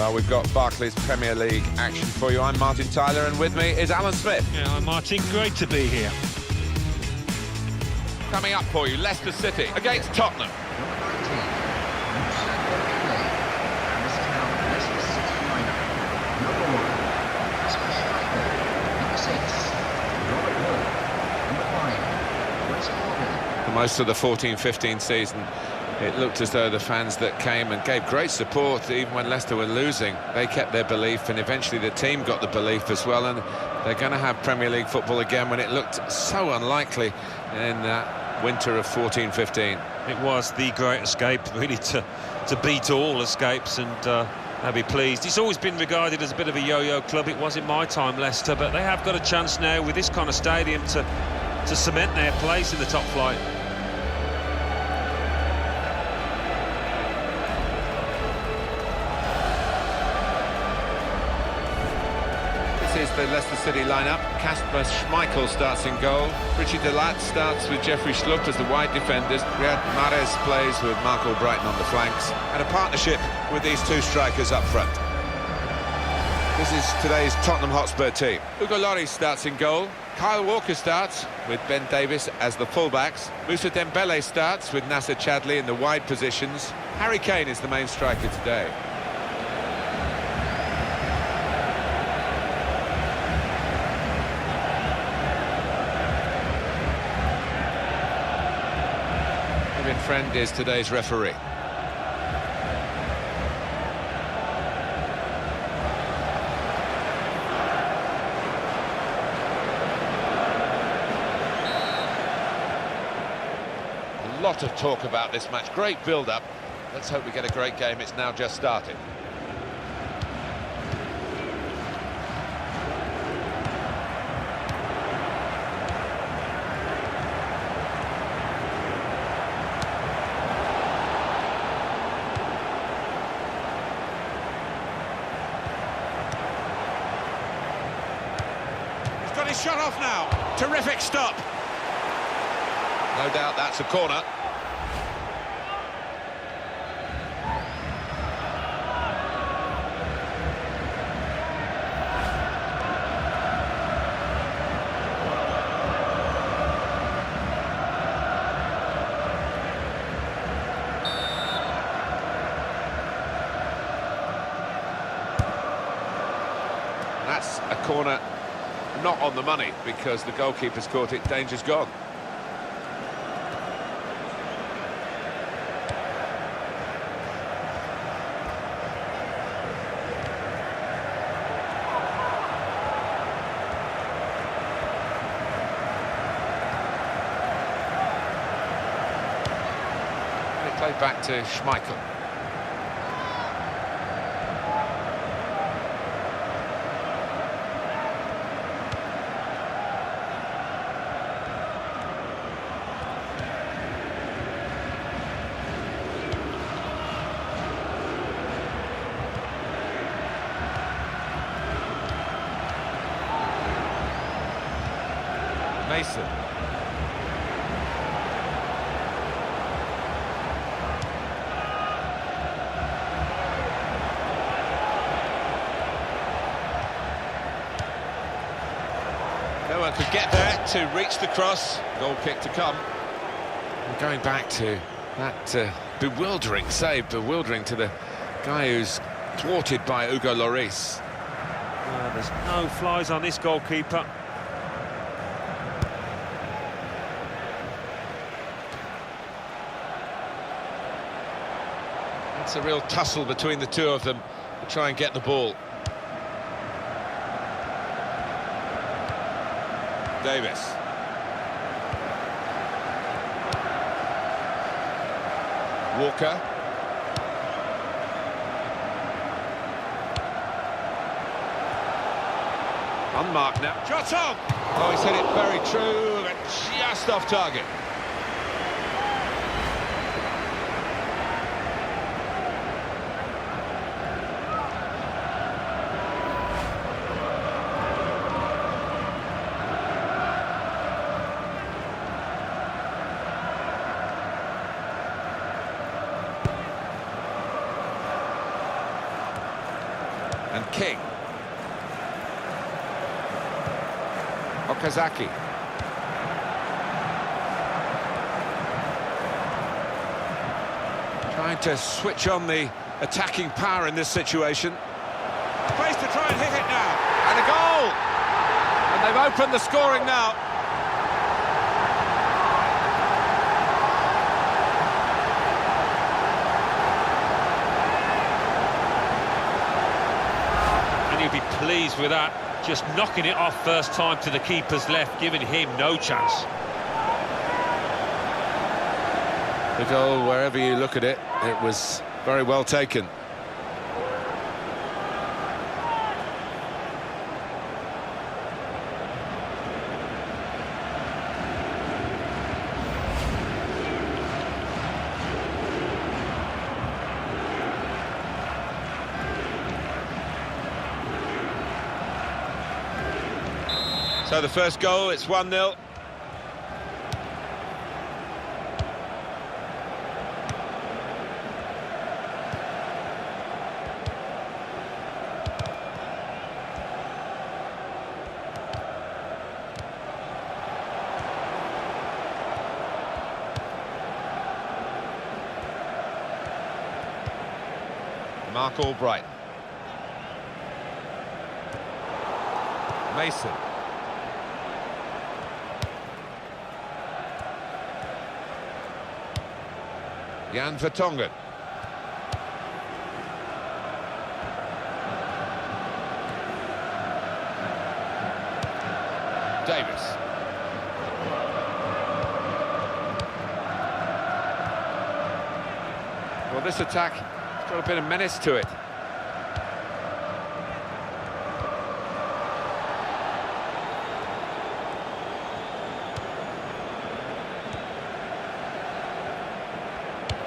Well, we've got Barclays Premier League action for you. I'm Martin Tyler, and with me is Alan Smith. Yeah, I'm Martin. Great to be here. Coming up for you, Leicester City against Tottenham. For most of the 14-15 season, it looked as though the fans that came and gave great support, even when Leicester were losing, they kept their belief, and eventually the team got the belief as well, and they're going to have Premier League football again when it looked so unlikely in that winter of 14-15. It was the great escape, really, to beat all escapes, and I'll be pleased. It's always been regarded as a bit of a yo-yo club. It was in my time, Leicester, but they have got a chance now with this kind of stadium to cement their place in the top flight. This is the Leicester City lineup. Kasper Schmeichel starts in goal. Richie Delat starts with Jeffrey Schlupp as the wide defenders. Riyad Mahrez plays with Marco Brighton on the flanks. And a partnership with these two strikers up front. This is today's Tottenham Hotspur team. Ugo Lloris starts in goal. Kyle Walker starts with Ben Davies as the fullbacks. Moussa Dembele starts with Nasser Chadli in the wide positions. Harry Kane is the main striker today. Kevin Friend is today's referee. A lot of talk about this match. Great build-up. Let's hope we get a great game. It's now just started. He's got his shot off now. Terrific stop. No doubt that's a corner. That's a corner not on the money because the goalkeeper's caught it. Danger's gone. Played back to Schmeichel. Mason. No one could get there to reach the cross. Goal kick to come. And going back to that bewildering save, bewildering to the guy who's thwarted by Ugo Lloris. There's no flies on this goalkeeper. It's a real tussle between the two of them to try and get the ball. Davis. Walker. Unmarked now. Shot on! Oh, he's hit it very true, but just off target. And King. Okazaki. Trying to switch on the attacking power in this situation. Place to try and hit it now. And a goal! And they've opened the scoring now. And you'll be pleased with that. Just knocking it off first time to the keeper's left, giving him no chance. The goal, wherever you look at it, it was very well taken. So the first goal, it's 1-0. Mark Albright. Mason. Jan Vertonghen. Davis. Well, this attack has got a bit of menace to it.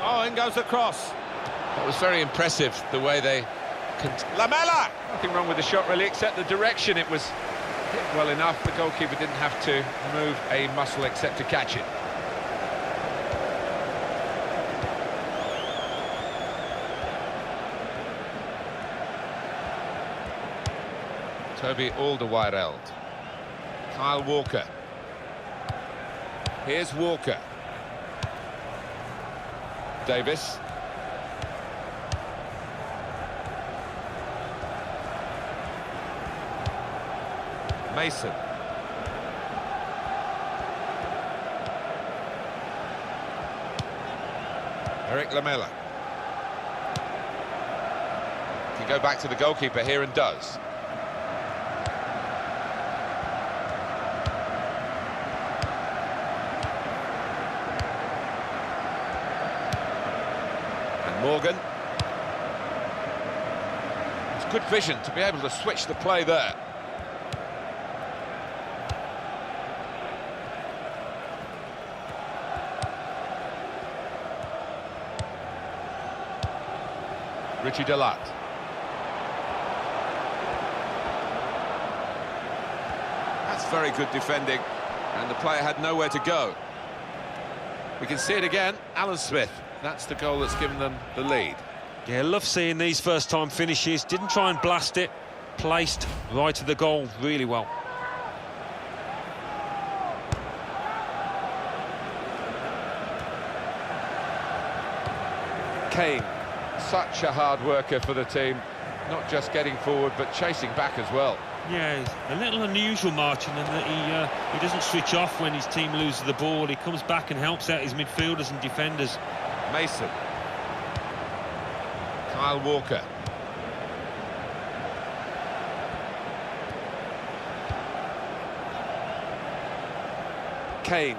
Oh, in goes the cross. That was very impressive, the way they... Lamela! Nothing wrong with the shot, really, except the direction. It was hit well enough. The goalkeeper didn't have to move a muscle except to catch it. Toby Alderweireld. Kyle Walker. Here's Walker. Davis. Mason. Eric Lamela. Can go back to the goalkeeper here and does. Morgan. It's good vision to be able to switch the play there. Richie Delat. That's very good defending, and the player had nowhere to go. We can see it again, Alan Smith. That's the goal that's given them the lead. Yeah, love seeing these first-time finishes. Didn't try and blast it. Placed right to the goal really well. Kane, such a hard worker for the team. Not just getting forward, but chasing back as well. Yeah, it's a little unusual marching in that he doesn't switch off when his team loses the ball. He comes back and helps out his midfielders and defenders. Mason. Kyle Walker. Kane.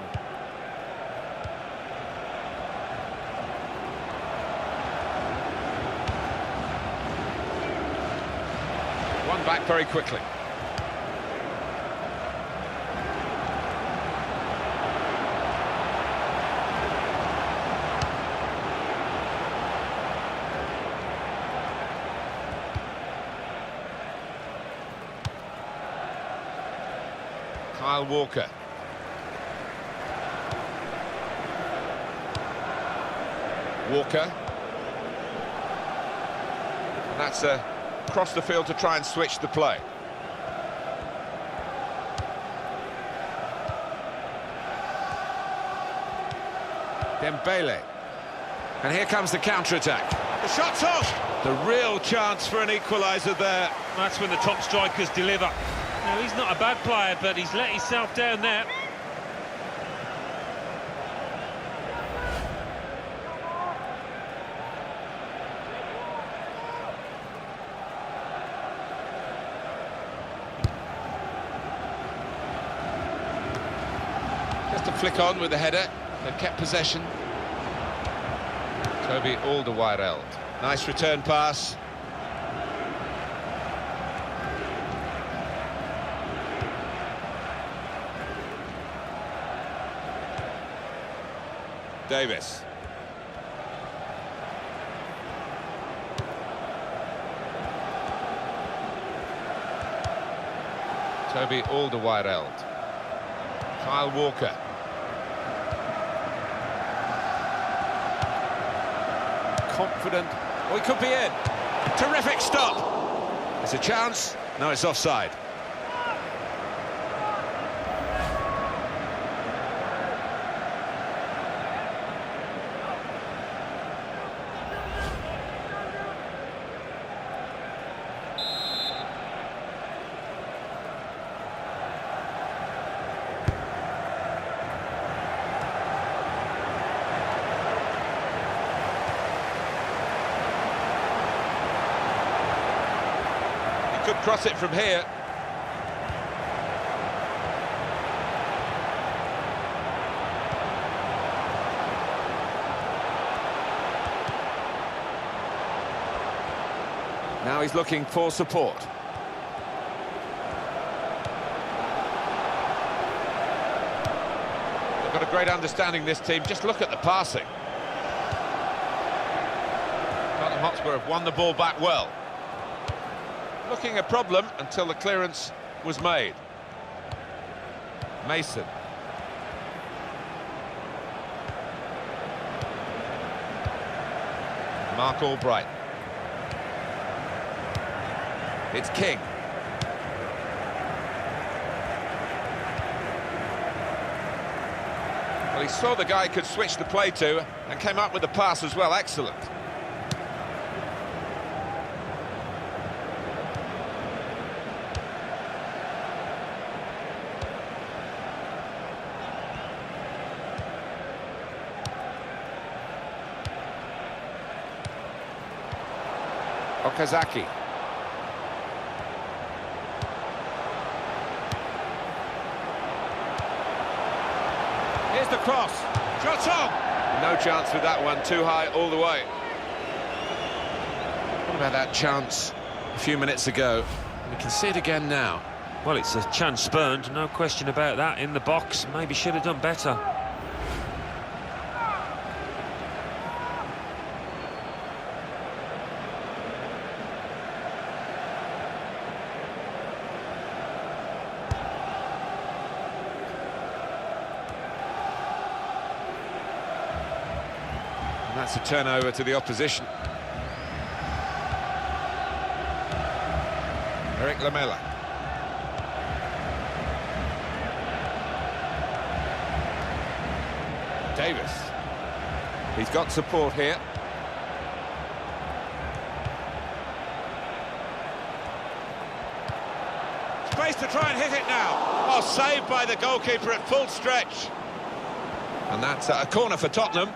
One back very quickly. Kyle Walker. Walker. And that's a across the field to try and switch the play. Dembele. And here comes the counter-attack. The shot's off! The real chance for an equaliser there. That's when the top strikers deliver. Now, he's not a bad player, but he's let himself down there. Just a flick on with the header. They've kept possession. Toby Alderweireld. Nice return pass. Davis. Toby Alderweireld. Kyle Walker. Confident. Oh, he could be in. Terrific stop. It's a chance. No, it's offside. Could cross it from here. Now he's looking for support. They've got a great understanding, this team. Just look at the passing. Tottenham Hotspur have won the ball back well. Looking a problem until the clearance was made. Mason. Mark Albright. It's King. Well, he saw the guy could switch the play to and came up with the pass as well. Excellent. Okazaki. Here's the cross. Shot on! No chance with that one, too high all the way. What about that chance a few minutes ago? We can see it again now. Well, it's a chance spurned, no question about that, in the box. Maybe should have done better. That's a turnover to the opposition. Eric Lamela. Davis. He's got support here. Space to try and hit it now. Oh, saved by the goalkeeper at full stretch. And that's a corner for Tottenham.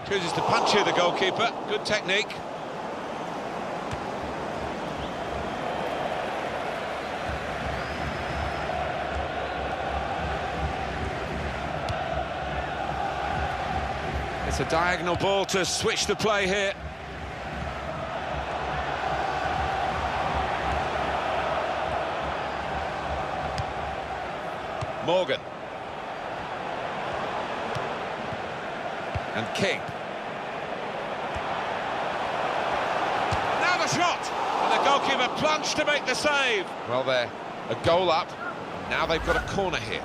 Chooses to punch here, the goalkeeper. Good technique. It's a diagonal ball to switch the play here. Morgan. And King. Now the shot! goalkeeper plunged to make the save. Well, they're a goal up. Now they've got a corner here.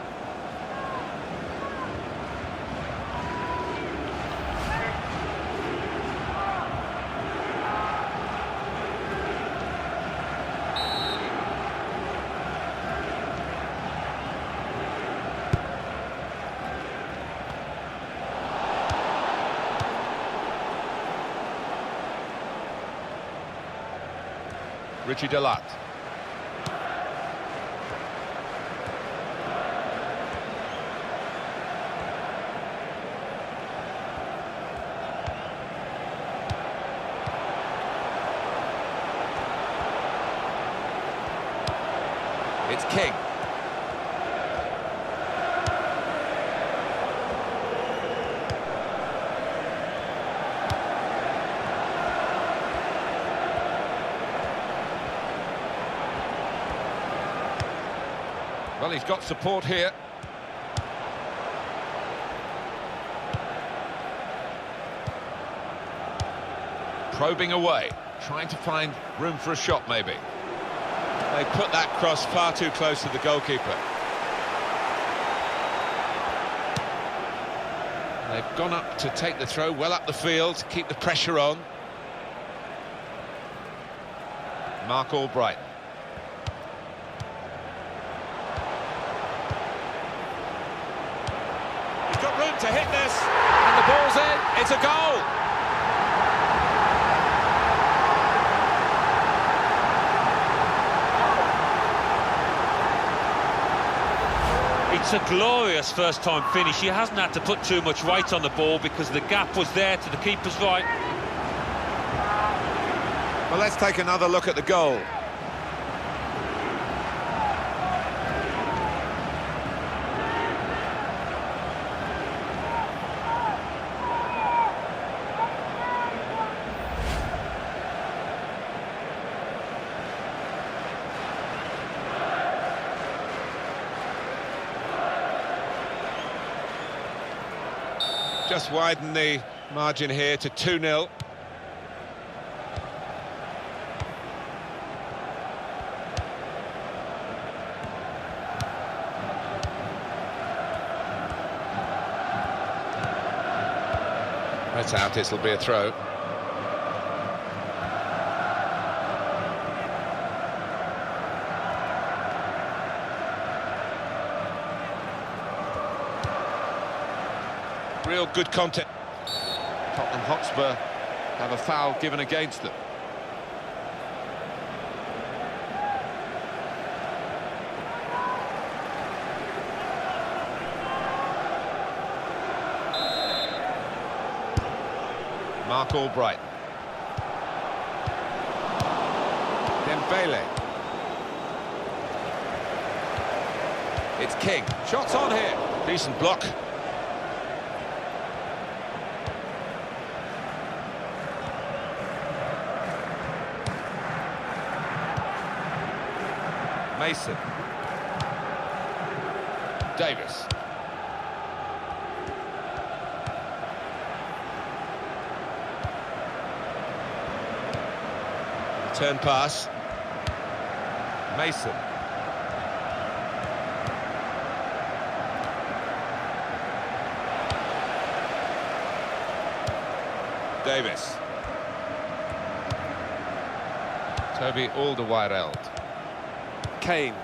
Richie Delat. It's King. Well, he's got support here. Probing away, trying to find room for a shot, maybe. They put that cross far too close to the goalkeeper. They've gone up to take the throw, well up the field, keep the pressure on. Mark Albright. He's got room to hit this, and the ball's in, it's a goal! It's a glorious first-time finish. He hasn't had to put too much weight on the ball because the gap was there to the keeper's right. Well, let's take another look at the goal. Just widen the margin here to 2-0. That's out, this'll be a throw. Real good contact. Tottenham Hotspur have a foul given against them. Mark Albright. Dembele. It's King. Shots on here. Decent block. Mason. Davis. Turn pass. Mason. Davis. Toby Alderweireld. Kane.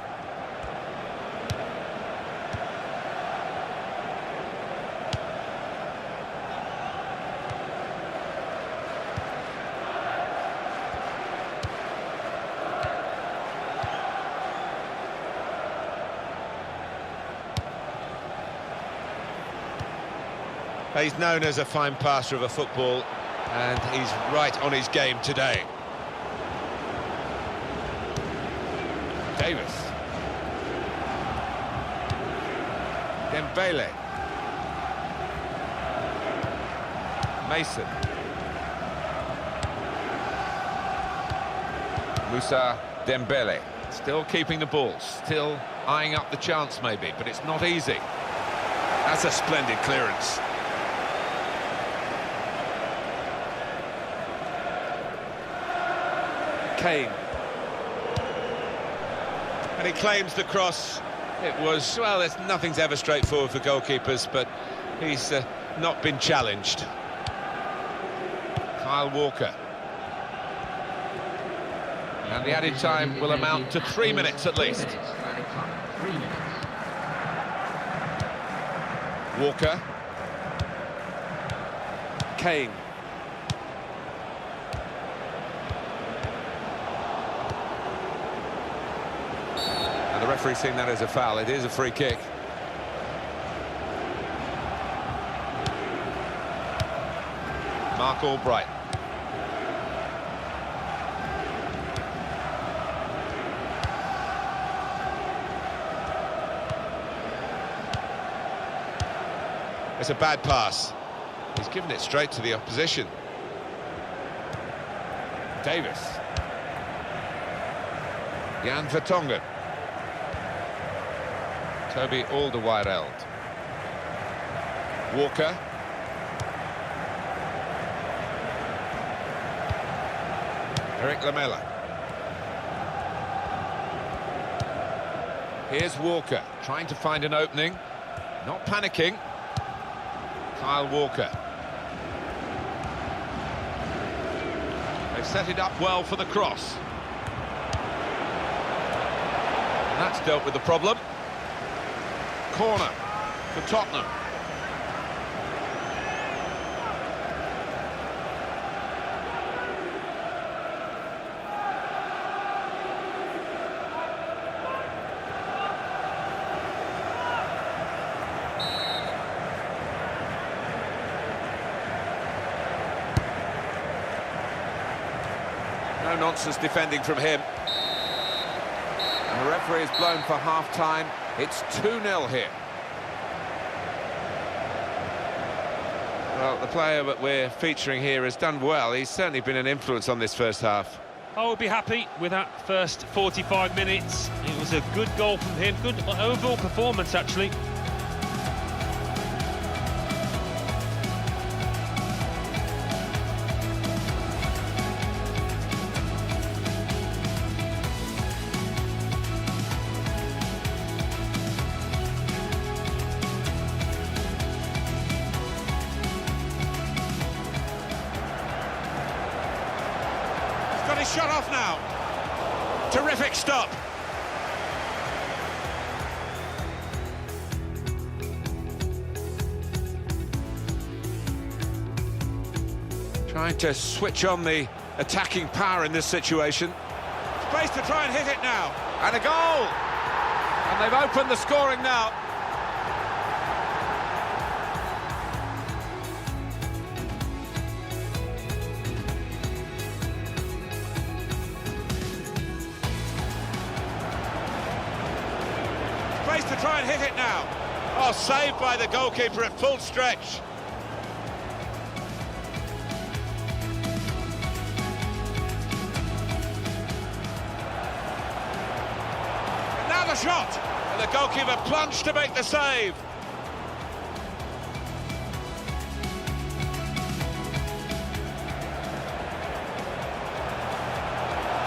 He's known as a fine passer of a football, and he's right on his game today. Davis. Dembele. Mason. Moussa Dembele. Still keeping the ball, still eyeing up the chance maybe, but it's not easy. That's a splendid clearance. Kane. And he claims the cross. It was, well, nothing's ever straightforward for goalkeepers, but he's not been challenged. Kyle Walker. And the added time will amount to 3 minutes at least. Walker. Kane. And the referee's seen that as a foul. It is a free kick. Mark Albright. It's a bad pass. He's given it straight to the opposition. Davis. Jan Vertonghen. Toby Alderweireld. Walker. Eric Lamela. Here's Walker, trying to find an opening. Not panicking. Kyle Walker. They've set it up well for the cross. And that's dealt with the problem. Corner for Tottenham. No nonsense defending from him. And the referee is blown for half-time. It's 2-0 here. Well, the player that we're featuring here has done well. He's certainly been an influence on this first half. I would be happy with that first 45 minutes. It was a good goal from him. Good overall performance, actually. Got his shot off now. Terrific stop. Trying to switch on the attacking power in this situation. Space to try and hit it now. And a goal! And they've opened the scoring now. To try and hit it now. Oh, saved by the goalkeeper at full stretch. And now the shot. And the goalkeeper plunged to make the save.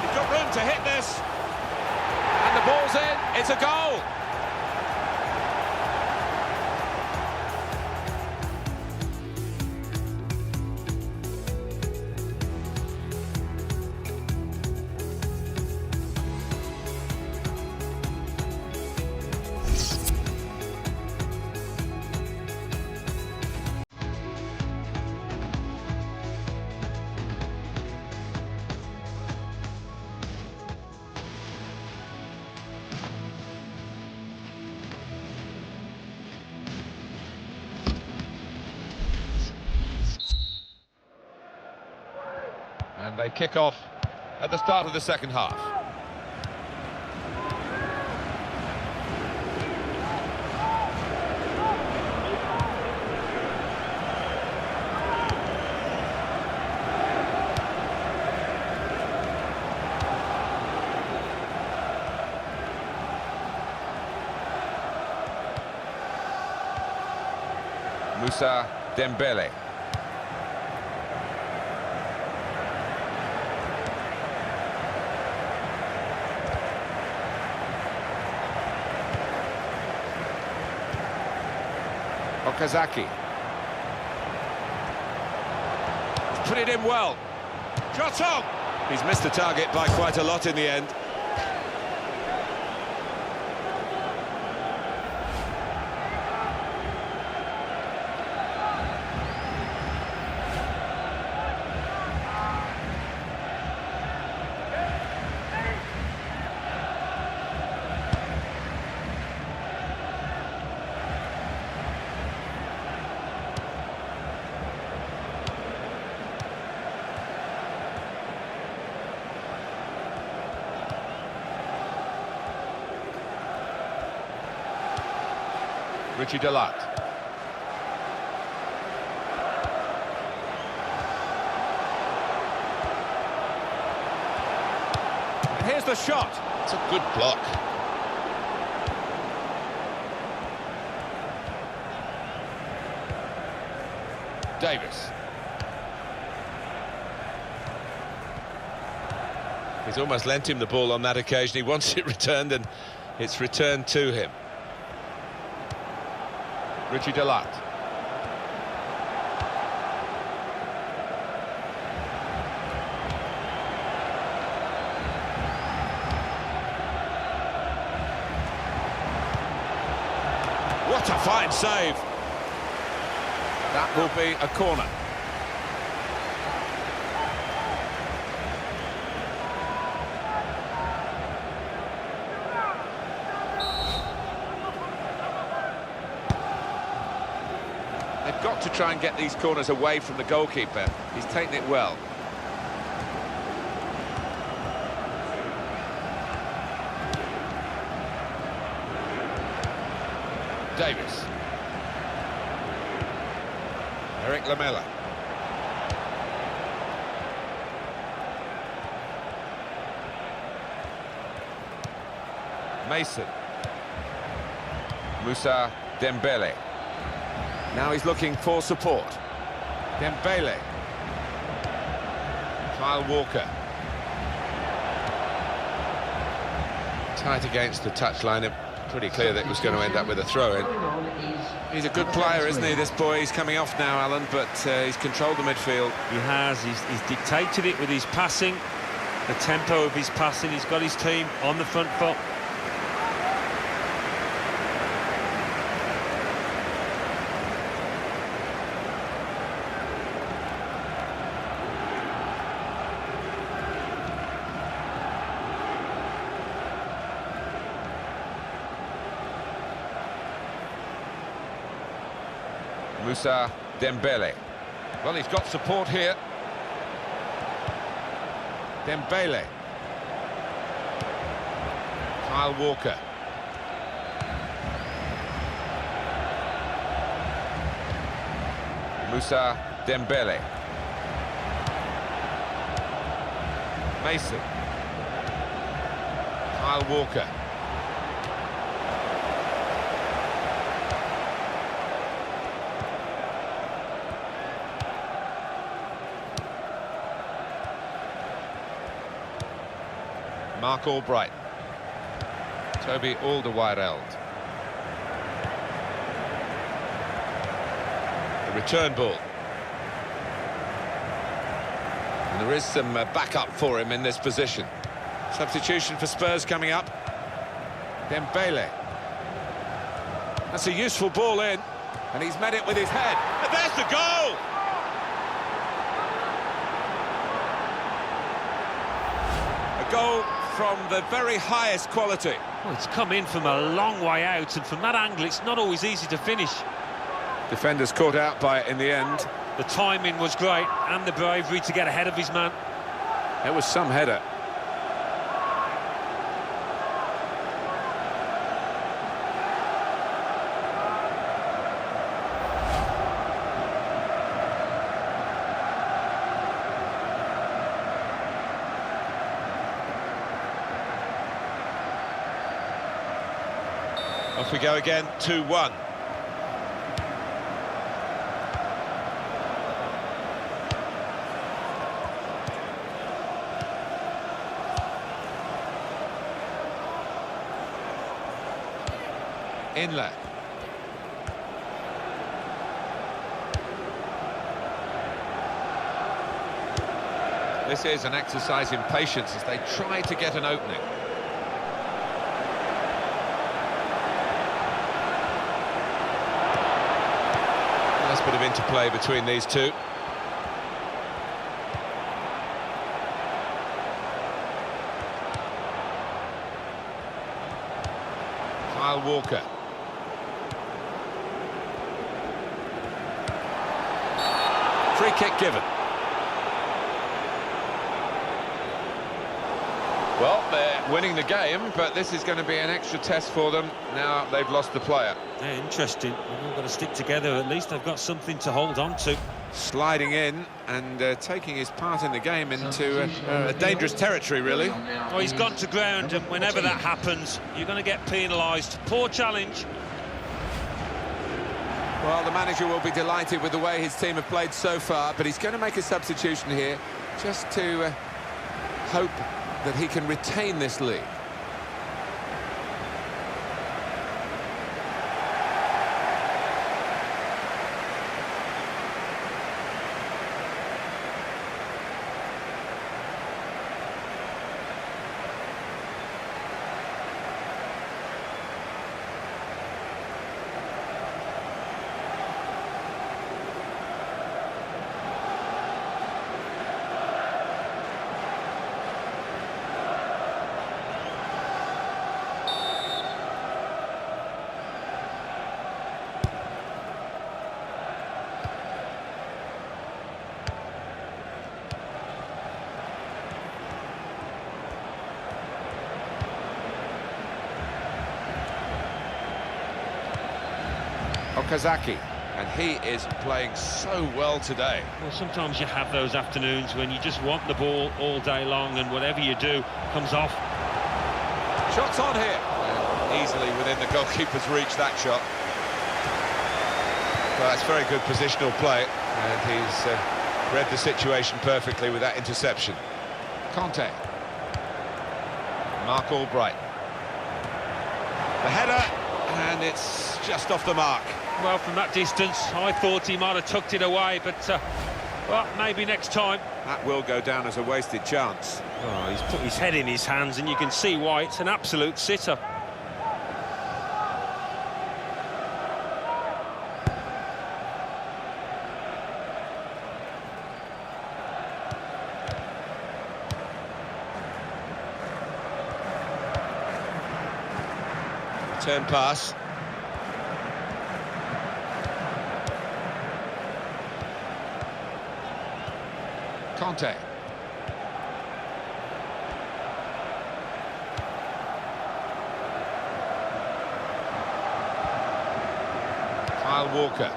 He's got room to hit this. And the ball's in. It's a goal. And they kick off at the start of the second half. Moussa Dembele. Okazaki. Put it in well. Shot on! He's missed the target by quite a lot in the end. Richie Delat. Here's the shot. It's a good block. Davis. He's almost lent him the ball on that occasion. He wants it returned, and it's returned to him. Richie Delat. What a fine save. That will be a corner. They've got to try and get these corners away from the goalkeeper. He's taken it well. Davis. Eric Lamela. Mason. Moussa Dembele. Now he's looking for support. Dembele. Kyle Walker. Tight against the touchline. Pretty clear that it was going to end up with a throw-in. He's a good player, isn't he, this boy? He's coming off now, Alan, but he's controlled the midfield. He has. He's dictated it with his passing, the tempo of his passing. He's got his team on the front foot. Moussa Dembele. Well, he's got support here. Dembele. Kyle Walker. Moussa Dembele. Mason. Kyle Walker. Mark Albright. Toby Alderweireld. The return ball. And there is some backup for him in this position. Substitution for Spurs coming up. Dembele. That's a useful ball in. And he's met it with his head. And there's the goal! A goal from the very highest quality. Well, it's come in from a long way out, and from that angle it's not always easy to finish. Defenders caught out by it in the end. The timing was great, and the bravery to get ahead of his man. It was some header. Off we go again, 2-1. Inlet. This is an exercise in patience as they try to get an opening. Nice bit of interplay between these two. Kyle Walker. Free kick given. Well, they're winning the game, but this is going to be an extra test for them now they've lost the player. Yeah, interesting. They've all got to stick together. At least they've got something to hold on to. Sliding in and taking his part in the game into a dangerous territory, really. Well, he's gone to ground, and whenever that happens, you're going to get penalised. Poor challenge. Well, the manager will be delighted with the way his team have played so far, but he's going to make a substitution here just to hope that he can retain this lead. Okazaki, and he is playing so well today. Well, sometimes you have those afternoons when you just want the ball all day long, and whatever you do comes off. Shots on here. Easily within the goalkeeper's reach, that shot. Well, that's very good positional play, and he's read the situation perfectly with that interception. Conte. Mark Albright. The header, and it's just off the mark. Well, from that distance, I thought he might have tucked it away, but, well, maybe next time. That will go down as a wasted chance. Oh, he's put his head in his hands, and you can see why. It's an absolute sitter. Turn pass. Conte. Kyle Walker.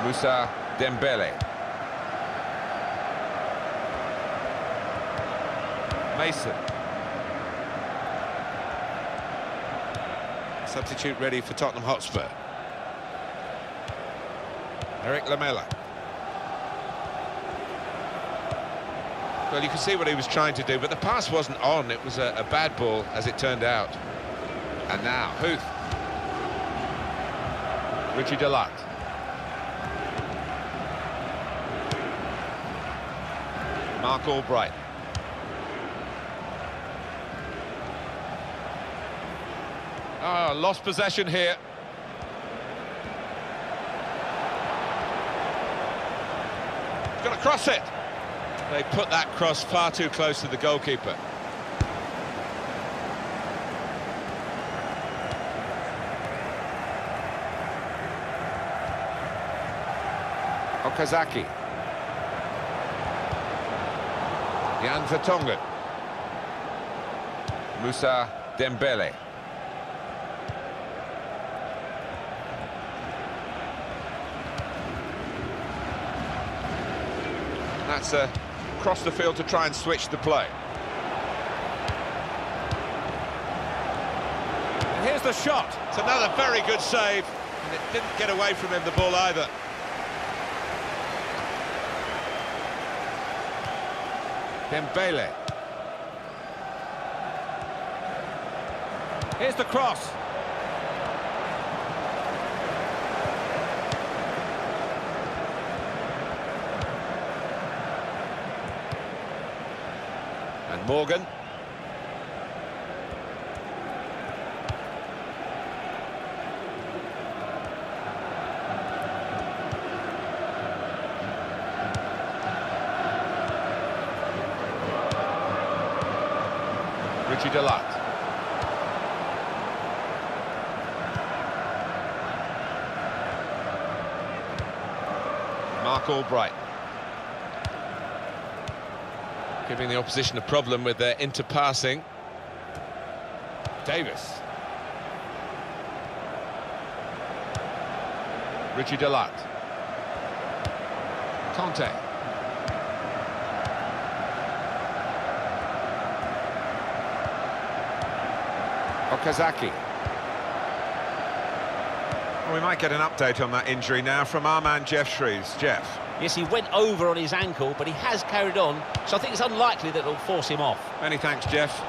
Moussa Dembele. Mason. Substitute ready for Tottenham Hotspur. Eric Lamela. Well, you can see what he was trying to do, but the pass wasn't on. It was a bad ball, as it turned out. And now, Huth. Richie Delat. Mark Albright. Oh, lost possession here. Got to cross it. They put that cross far too close to the goalkeeper. Okazaki. Jan Vertonghen. Moussa Dembele. That's across the field to try and switch the play. And here's the shot. It's another very good save. And it didn't get away from him, the ball, either. Dembele. Here's the cross. Morgan. Richie Delat. Mark Albright. Giving the opposition a problem with their interpassing. Davis. Richie Delat. Conte. Okazaki. Well, we might get an update on that injury now from our man Jeff Shreves. Jeff. Yes, he went over on his ankle, but he has carried on, so I think it's unlikely that it'll force him off. Many thanks, Jeff.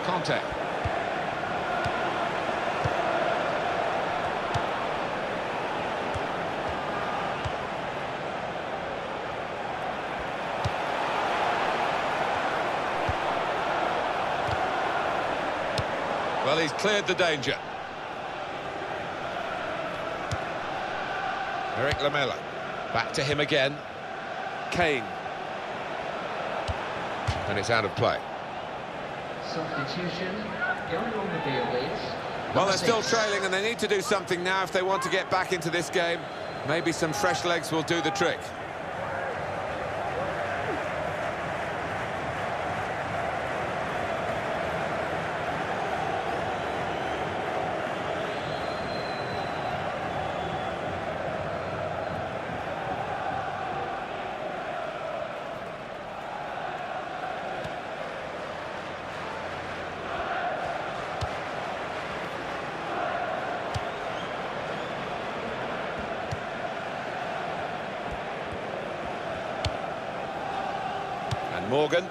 Conte. Well, he's cleared the danger. Eric Lamela. Back to him again. Kane. And it's out of play. Substitution, going on the field, please. Well, they're still trailing and they need to do something now if they want to get back into this game. Maybe some fresh legs will do the trick. Morgan.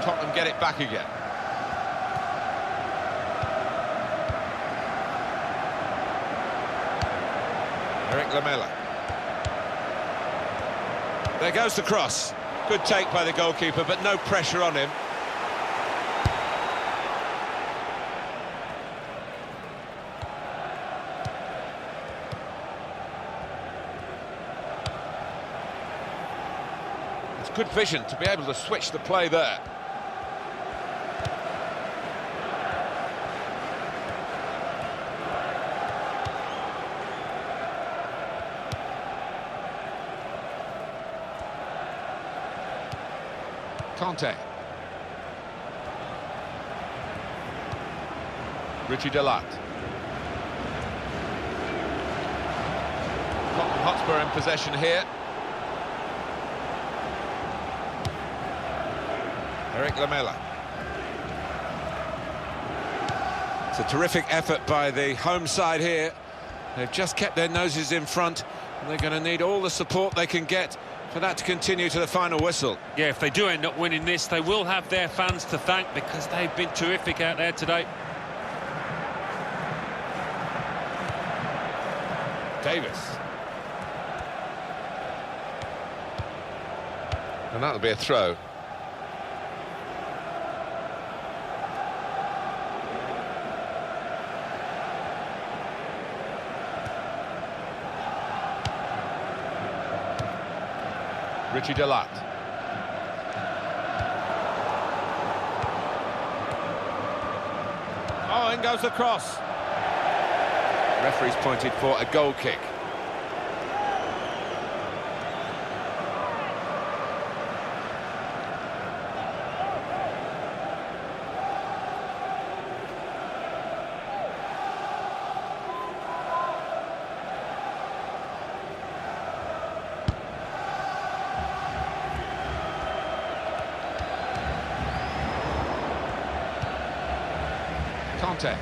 Tottenham get it back again. Eric Lamela. There goes the cross. Good take by the goalkeeper, but no pressure on him. Good vision to be able to switch the play there. Conte. Richie Delat. Tottenham Hotspur in possession here. Eric Lamela. It's a terrific effort by the home side here. They've just kept their noses in front, and they're going to need all the support they can get for that to continue to the final whistle. Yeah, if they do end up winning this, they will have their fans to thank because they've been terrific out there today. Davis. And that'll be a throw. Richie Delat. Oh, in goes the cross. Referee's pointed for a goal kick. Conte.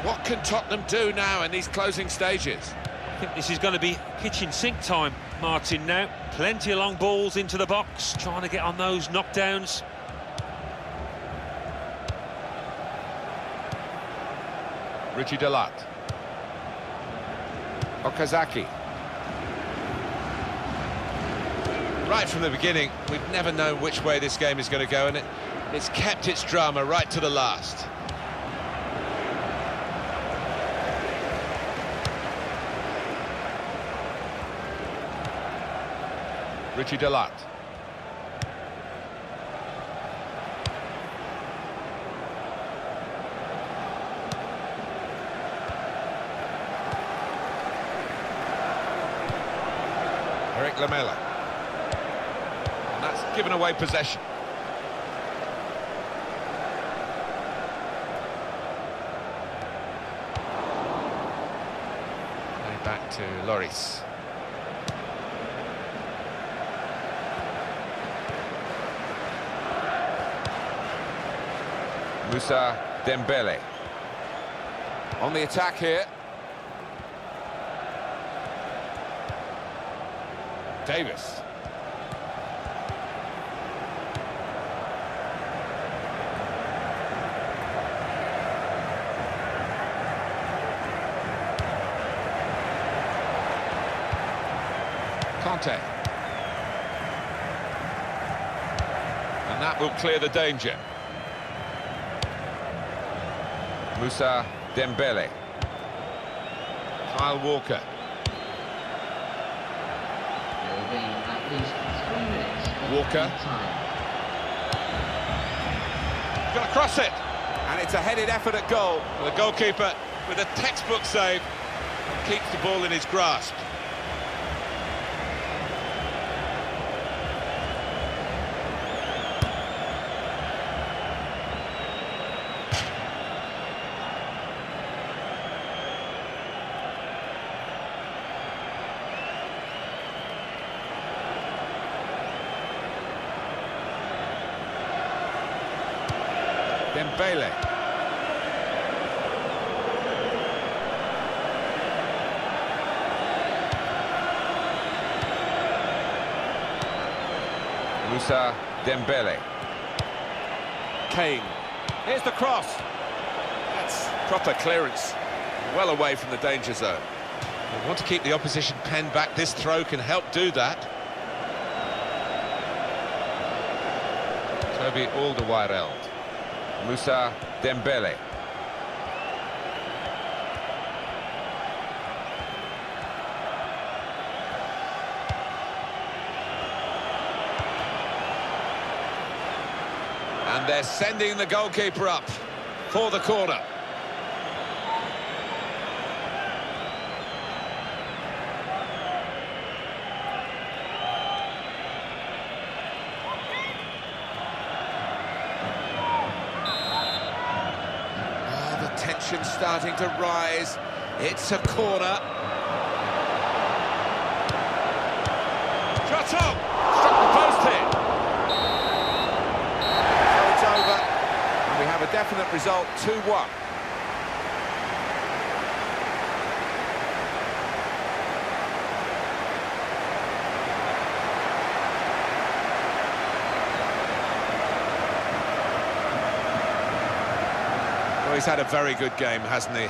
What can Tottenham do now in these closing stages? I think this is going to be kitchen sink time, Martin, now. Plenty of long balls into the box, trying to get on those knockdowns. Richie Delat. Okazaki. Right from the beginning, we've never known which way this game is going to go, and it's kept its drama right to the last. Richie Delat. Eric Lamela. And that's given away possession. Play back to Lloris. Moussa Dembele. On the attack here. Davis. Conte. And that will clear the danger. Moussa Dembele. Kyle Walker. There will be at least 3 minutes of Walker. time. Got to cross it. And it's a headed effort at goal. The goalkeeper, with a textbook save, keeps the ball in his grasp. Dembele. Moussa Dembele. Kane. Here's the cross. That's proper clearance. Well away from the danger zone. We want to keep the opposition pen back. This throw can help do that. Toby Alderweireld. Moussa Dembele. And they're sending the goalkeeper up for the corner. Tension starting to rise. It's a corner. Shot up! Struck the post here. So it's over, and we have a definite result, 2-1. He's had a very good game, hasn't he?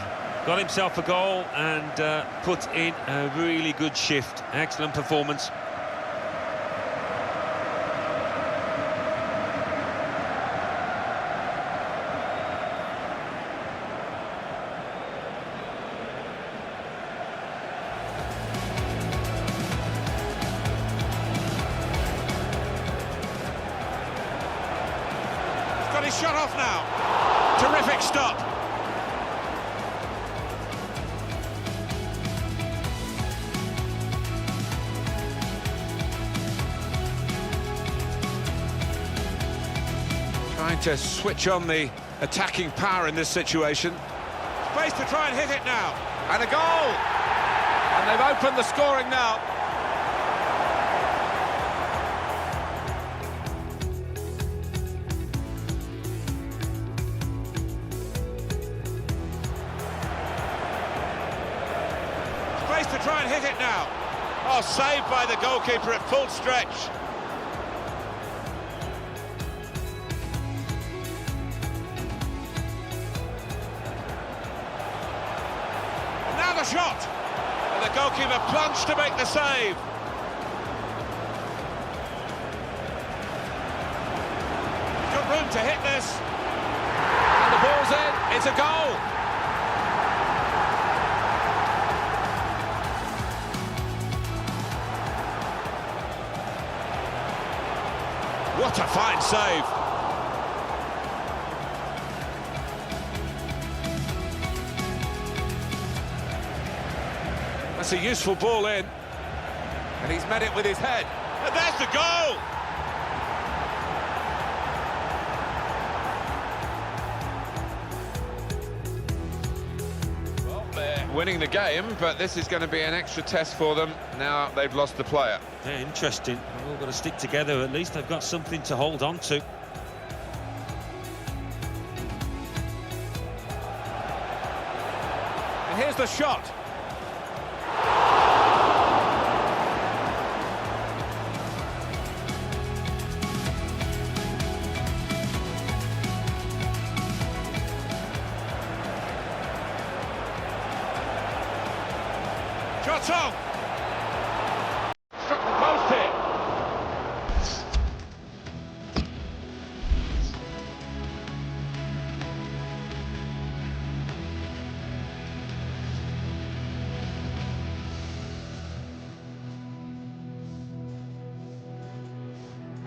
Got himself a goal and put in a really good shift. Excellent performance. He's got his shot off now. Terrific stop. Trying to switch on the attacking power in this situation. Space to try and hit it now. And a goal! And they've opened the scoring now. to try and hit it now. Oh, saved by the goalkeeper at full stretch. And now the shot. And the goalkeeper plunged to make the save. Good room to hit this. And the ball's in. It's a goal. What a fine save. That's a useful ball in. And he's met it with his head. And there's the goal! Well, they're winning the game, but this is going to be an extra test for them. Now they've lost the player. Yeah, interesting. They've all got to stick together. At least they've got something to hold on to. And here's the shot. Shot's on.